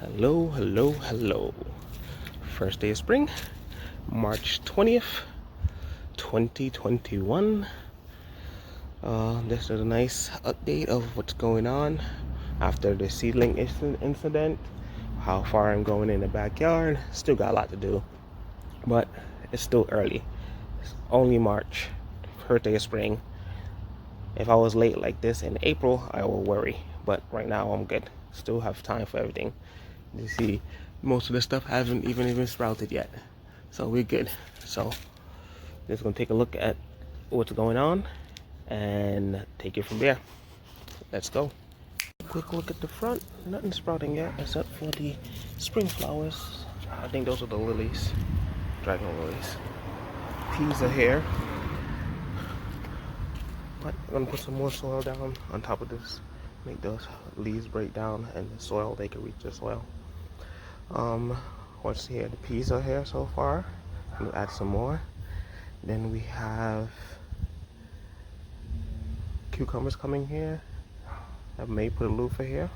Hello, hello, hello. First day of spring, March 20th, 2021. This is a nice update of what's going on after the seedling incident, how far I'm going in the backyard. Still got a lot to do, but it's still early. It's only March, first day of spring. If I was late like this in April, I will worry, but right now I'm good. Still have time for everything. You see, most of the stuff haven't even sprouted yet, so we're good. So just gonna take a look at what's going on and take it from there. Let's go. Quick look at the front. Nothing sprouting yet except for the spring flowers. I think those are the lilies, dragon lilies. Peas are here, but I'm gonna put some more soil down on top of this, make those leaves break down and the soil, they can reach the soil. What's here? The peas are here so far. We'll add some more. Then we have cucumbers coming here. I may put a loofah here.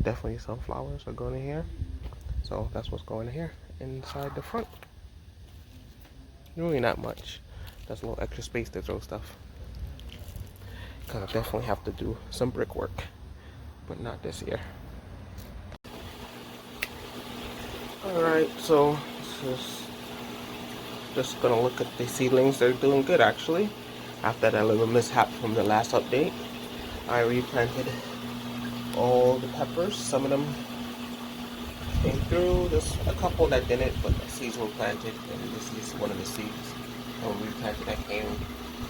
Definitely some flowers are going in here. So that's what's going in here inside the front. Really not much. That's a little extra space to throw stuff. Because I definitely have to do some brickwork, but not this year. Alright, so this is just gonna look at the seedlings. They're doing good actually. After that little mishap from the last update, I replanted all the peppers. Some of them came through. There's a couple that didn't, but the seeds were planted, and this is one of the seeds I replanted that came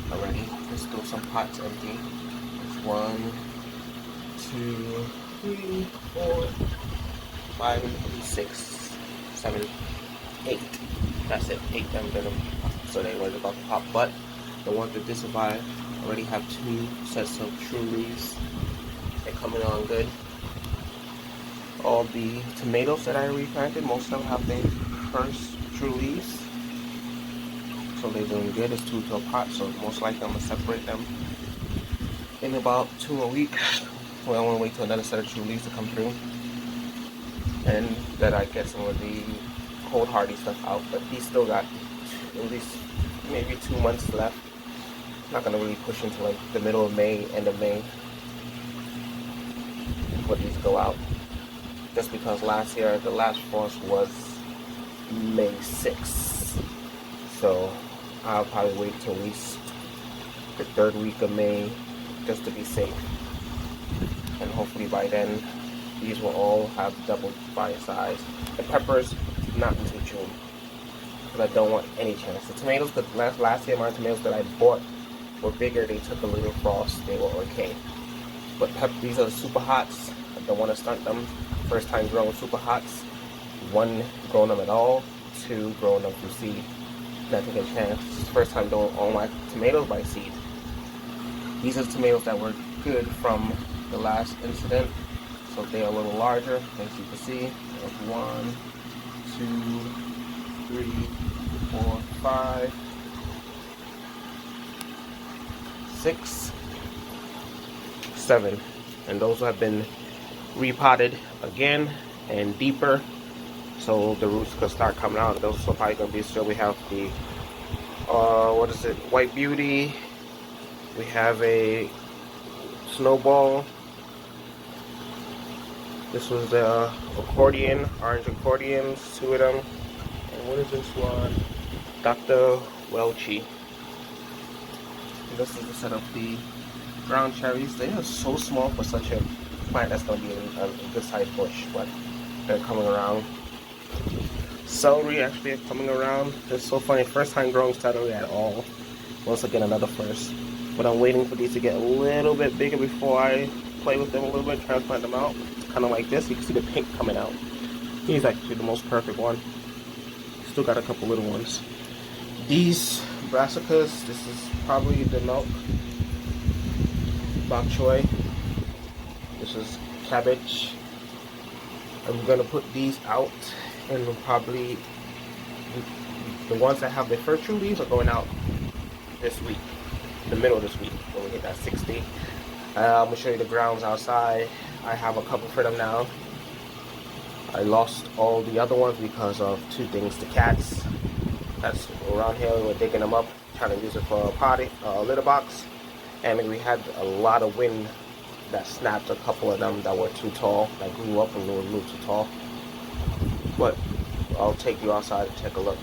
already. There's still some pots empty. There's 1, 2, 3, 4, 5, 6, 7, 8. That's it, 8 of them. So they were about to pop, but the ones that did survive already have 2 sets of true leaves. They're coming on good. All the tomatoes that I replanted, most of them have their first true leaves. So they're doing good. It's 2 to a pot, so most likely I'm gonna separate them in about 2 a week. Well, I want to wait till another set of true leaves to come through, and that I get some of the cold hardy stuff out. But he's still got at least maybe 2 months left. Not gonna really push into like the middle of May, end of May, before these go out. Just because last year the last frost was May 6th, so I'll probably wait till at least the 3rd week of May just to be safe. And hopefully by then these will all have double by size. The peppers not until June, because I don't want any chance. The tomatoes, because last year my tomatoes that I bought were bigger. They took a little frost. They were okay. But these are the super hots. I don't want to stunt them. First time growing super hots. 1, growing them at all. 2, growing them through seed. Not taking a chance. This is the first time doing all my tomatoes by seed. These are the tomatoes that were good from the last incident. So they're a little larger, as you can see. There's 1, 2, 3, 4, 5, 6, 7, and those have been repotted again and deeper, so the roots could start coming out. Those are probably gonna be, so we have the what is it, White Beauty, we have a Snowball, this was the accordion, orange accordions, 2 of them, and what is this one, Dr. Welchie. This is the set of the ground cherries. They are so small for such a plant that's going to be a good sized bush, but they're coming around. Celery actually are coming around. It's so funny, first time growing celery at all. Once again, another first. But I'm waiting for these to get a little bit bigger before I play with them a little bit, transplant them out. It's kind of like this. You can see the pink coming out. He's actually the most perfect one. Still got a couple little ones. These brassicas, this is probably the milk bok choy. This is cabbage. I'm gonna put these out, and probably the ones that have their first true leaves are going out this week, the middle of this week when we hit that 60. I'm gonna show you the grounds outside. I have a couple for them now. I lost all the other ones because of two things. The cats that's around here, we were digging them up, trying to use it for a potty, litter box. And we had a lot of wind that snapped a couple of them that were too tall, that grew up and were a little too tall. But I'll take you outside and take a look.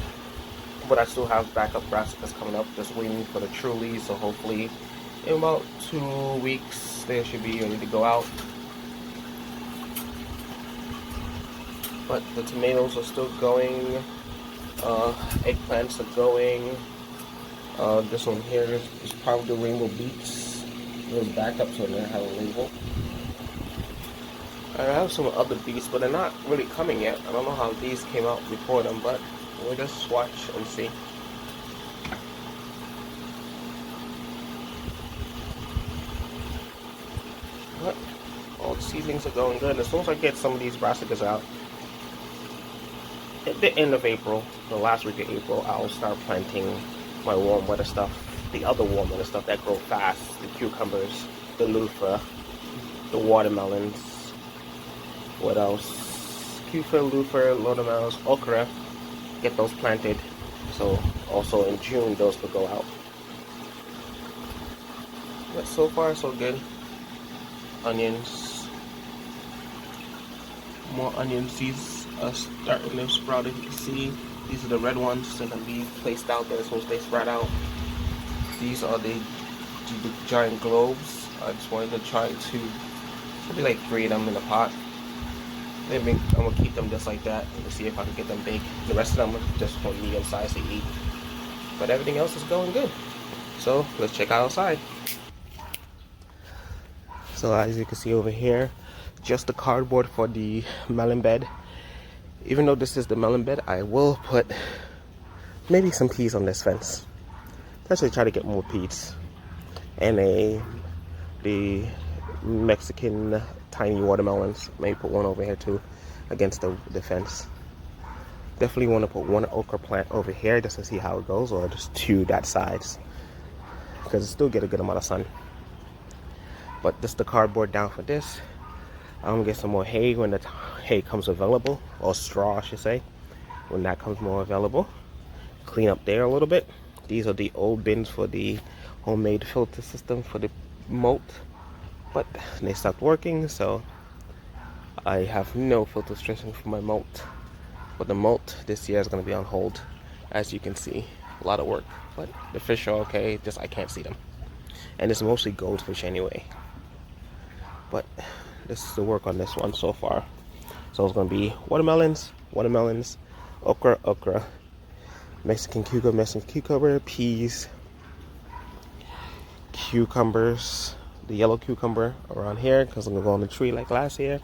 But I still have backup brassicas coming up, just waiting for the true leaves, so hopefully in about 2 weeks they should be ready to go out. But the tomatoes are still going, eggplants are going. This one here is probably the rainbow beets. It was backup, so I didn't have a label. I have some other beets, but they're not really coming yet. I don't know how these came out before them, but we'll just watch and see. But all the seedlings are going good. As soon as I get some of these brassicas out, at the end of April, the last week of April, I'll start planting my warm weather stuff, the other warm weather stuff that grow fast, the cucumbers, the loofah, the watermelons. What else? Cucumber, loofah, watermelons, okra. Get those planted. So also in June those could go out. But so far so good. Onions. More onion seeds are starting to sprout, as you can see. These are the red ones. They're going to be placed out there as soon as they sprout out. These are the giant globes. I just wanted to try to maybe like 3 of them in a pot. Maybe I'm going to keep them just like that and see if I can get them big. The rest of them are just for medium size to eat. But everything else is going good. So let's check out outside. So as you can see over here, just the cardboard for the melon bed. Even though this is the melon bed, I will put maybe some peas on this fence. Especially try to get more peas. And the Mexican tiny watermelons. Maybe put one over here too against the fence. Definitely want to put one okra plant over here just to see how it goes, or just 2 that size. Because it still get a good amount of sun. But this is the cardboard down for this. I'm gonna get some more hay when the hay comes available, or straw I should say, when that comes more available. Clean up there a little bit. These are the old bins for the homemade filter system for the moat, but they stopped working, so I have no filter system for my moat. But the moat this year is gonna be on hold, as you can see. A lot of work, but the fish are okay, just I can't see them. And it's mostly goldfish anyway. But this is the work on this one so far. So it's going to be watermelons, okra, Mexican cucumber, peas, cucumbers, the yellow cucumber around here because I'm going to go on the tree like last year.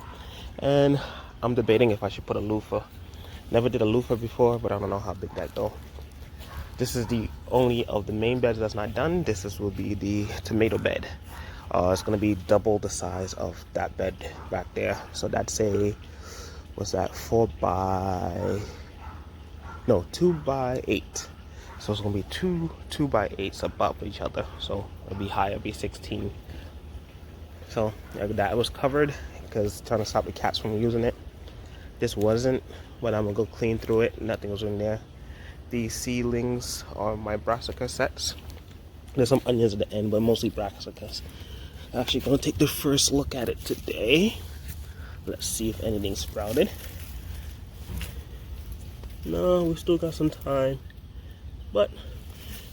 And I'm debating if I should put a loofah. Never did a loofah before, but I don't know how big that go. This is the only of the main beds that's not done. Will be the tomato bed. It's going to be double the size of that bed back there. So that's what's that, 2 by 8. So it's going to be two by 8s above each other. So it'll be higher, it'll be 16. So that was covered because trying to stop the cats from using it. This wasn't, but I'm going to go clean through it. Nothing was in there. These seedlings are my brassica sets. There's some onions at the end, but mostly brassicas. Actually gonna take the first look at it today. Let's see if anything sprouted. No, we still got some time. But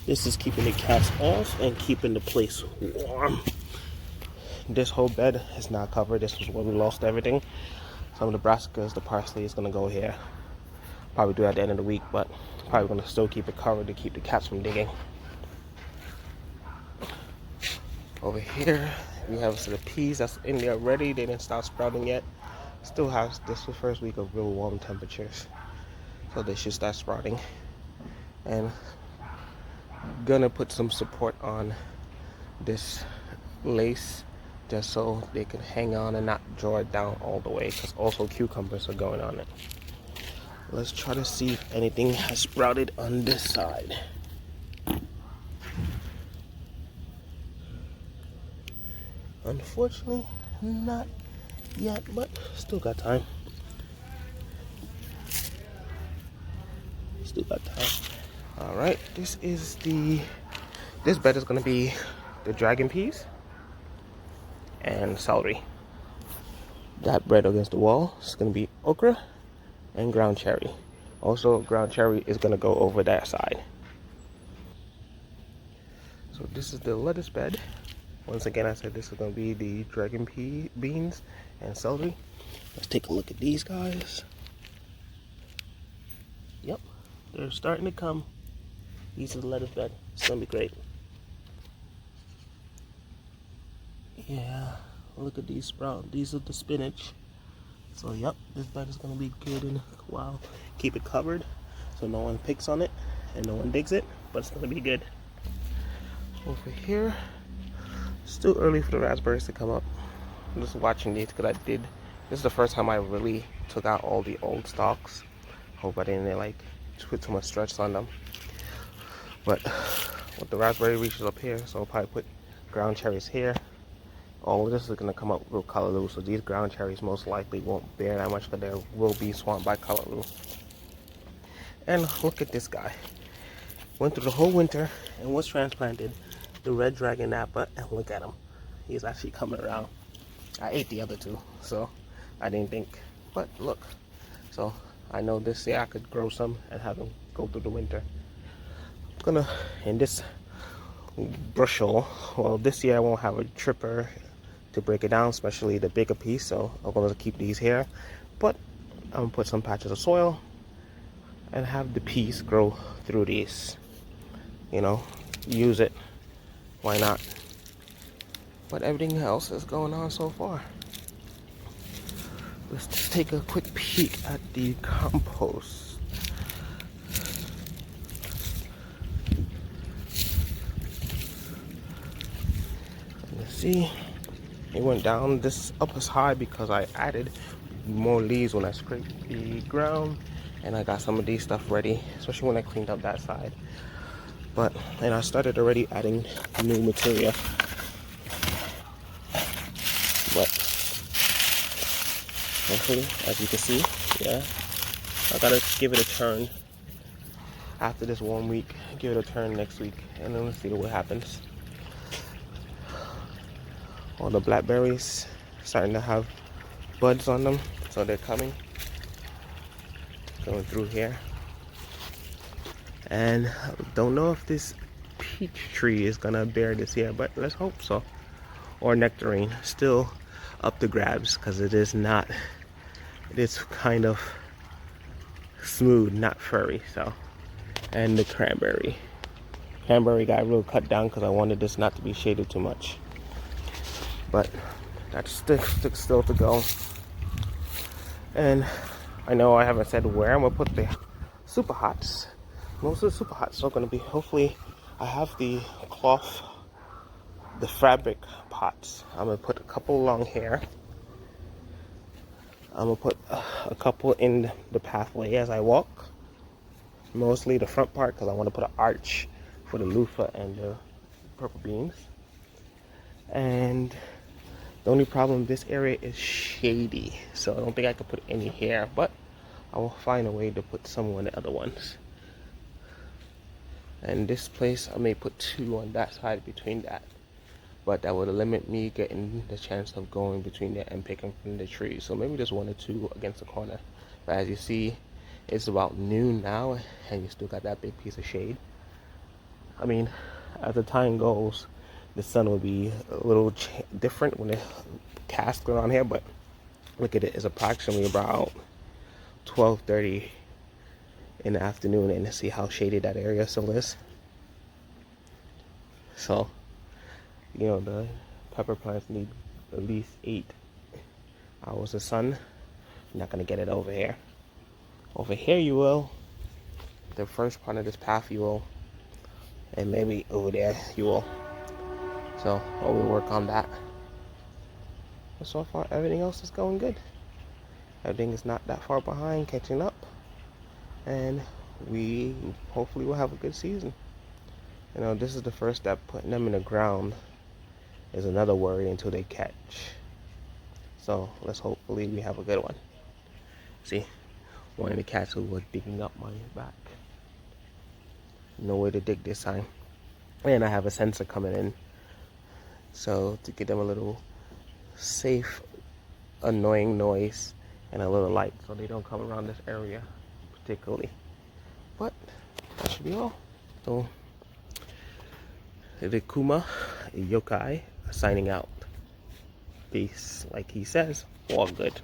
this is keeping the cats off and keeping the place warm. This whole bed is not covered. This was where we lost everything. Some of the brassicas, the parsley is gonna go here. Probably do it at the end of the week, but probably gonna still keep it covered to keep the cats from digging. Over here we have the peas that's in there already. They didn't start sprouting yet. Still has this the first week of real warm temperatures, so they should start sprouting. And gonna put some support on this lace just so they can hang on and not draw it down all the way, because also cucumbers are going on it. Let's try to see if anything has sprouted on this side. Unfortunately, not yet, but still got time. Still got time. All right, this bed is gonna be the dragon peas and celery. That bread against the wall is gonna be okra and ground cherry. Also, ground cherry is gonna go over that side. So this is the lettuce bed. Once again, I said this is gonna be the dragon pea beans and celery. Let's take a look at these guys. Yep, they're starting to come. These are the lettuce bed. It's gonna be great. Yeah, look at these sprouts. These are the spinach. So yep, this bed is gonna be good and wow. Keep it covered so no one picks on it and no one digs it, but it's gonna be good. Over here, still early for the raspberries to come up. I'm just watching these because this is the first time I really took out all the old stalks. Hope I didn't like put too much stretch on them. But with the raspberry reaches up here, so I'll probably put ground cherries here. All of this is gonna come up real colorloo, so these ground cherries most likely won't bear that much, but they will be swamped by colorloo. And look at this guy. Went through the whole winter and was transplanted, the red dragon Napa, and look at him. He's actually coming around. I ate the other two, so I didn't think, but look. So I know this year I could grow some and have them go through the winter. I'm gonna, in this bushel, well, this year I won't have a tripper to break it down, especially the bigger piece, so I'm gonna keep these here. But I'm gonna put some patches of soil and have the peas grow through these. You know, use it. Why not? But everything else is going on so far. Let's just take a quick peek at the compost. Let's see. It went down. This up is high because I added more leaves when I scraped the ground, and I got some of these stuff ready, especially when I cleaned up that side. And I started already adding new material. But hopefully, as you can see, yeah, I gotta give it a turn after this warm week. Give it a turn next week, and then let's see what happens. All the blackberries starting to have buds on them, so they're coming. Going through here. And don't know if this peach tree is gonna bear this year, but let's hope so. Or nectarine, still up to grabs because it is kind of smooth, not furry. So, and the cranberry got real cut down because I wanted this not to be shaded too much. But that's still to go. And I know I haven't said where I'm gonna put the super hots. Most of the super hots are gonna be, hopefully, I have the cloth, the fabric pots. I'm gonna put a couple along here. I'm gonna put a couple in the pathway as I walk. Mostly the front part because I want to put an arch for the loofah and the purple beans. And the only problem, this area is shady, so I don't think I could put any here, but I will find a way to put some on the other ones. And this place, I may put two on that side between that, but that would limit me getting the chance of going between there and picking from the trees. So maybe just one or two against the corner. But as you see, it's about noon now, and you still got that big piece of shade. I mean, as the time goes, the sun will be a little different when it casts around here, but look at it, it's approximately about 12:30 in the afternoon, and see how shady that area still is. So, you know, the pepper plants need at least 8 hours of sun. You're not gonna get it over here. Over here you will. The first part of this path you will, and maybe over there you will. So I will work on that. But so far everything else is going good. Everything is not that far behind, catching up. And we hopefully will have a good season. You know, this is the first step. Putting them in the ground is another worry until they catch. So let's hopefully we have a good one. See, one of the cats who was digging up my back. no way to dig this time. And I have a sensor coming in, so to give them a little safe, annoying noise and a little light, so they don't come around this area particularly. But that should be all. So, Rikuma Yokai signing out. Peace, like he says, all good.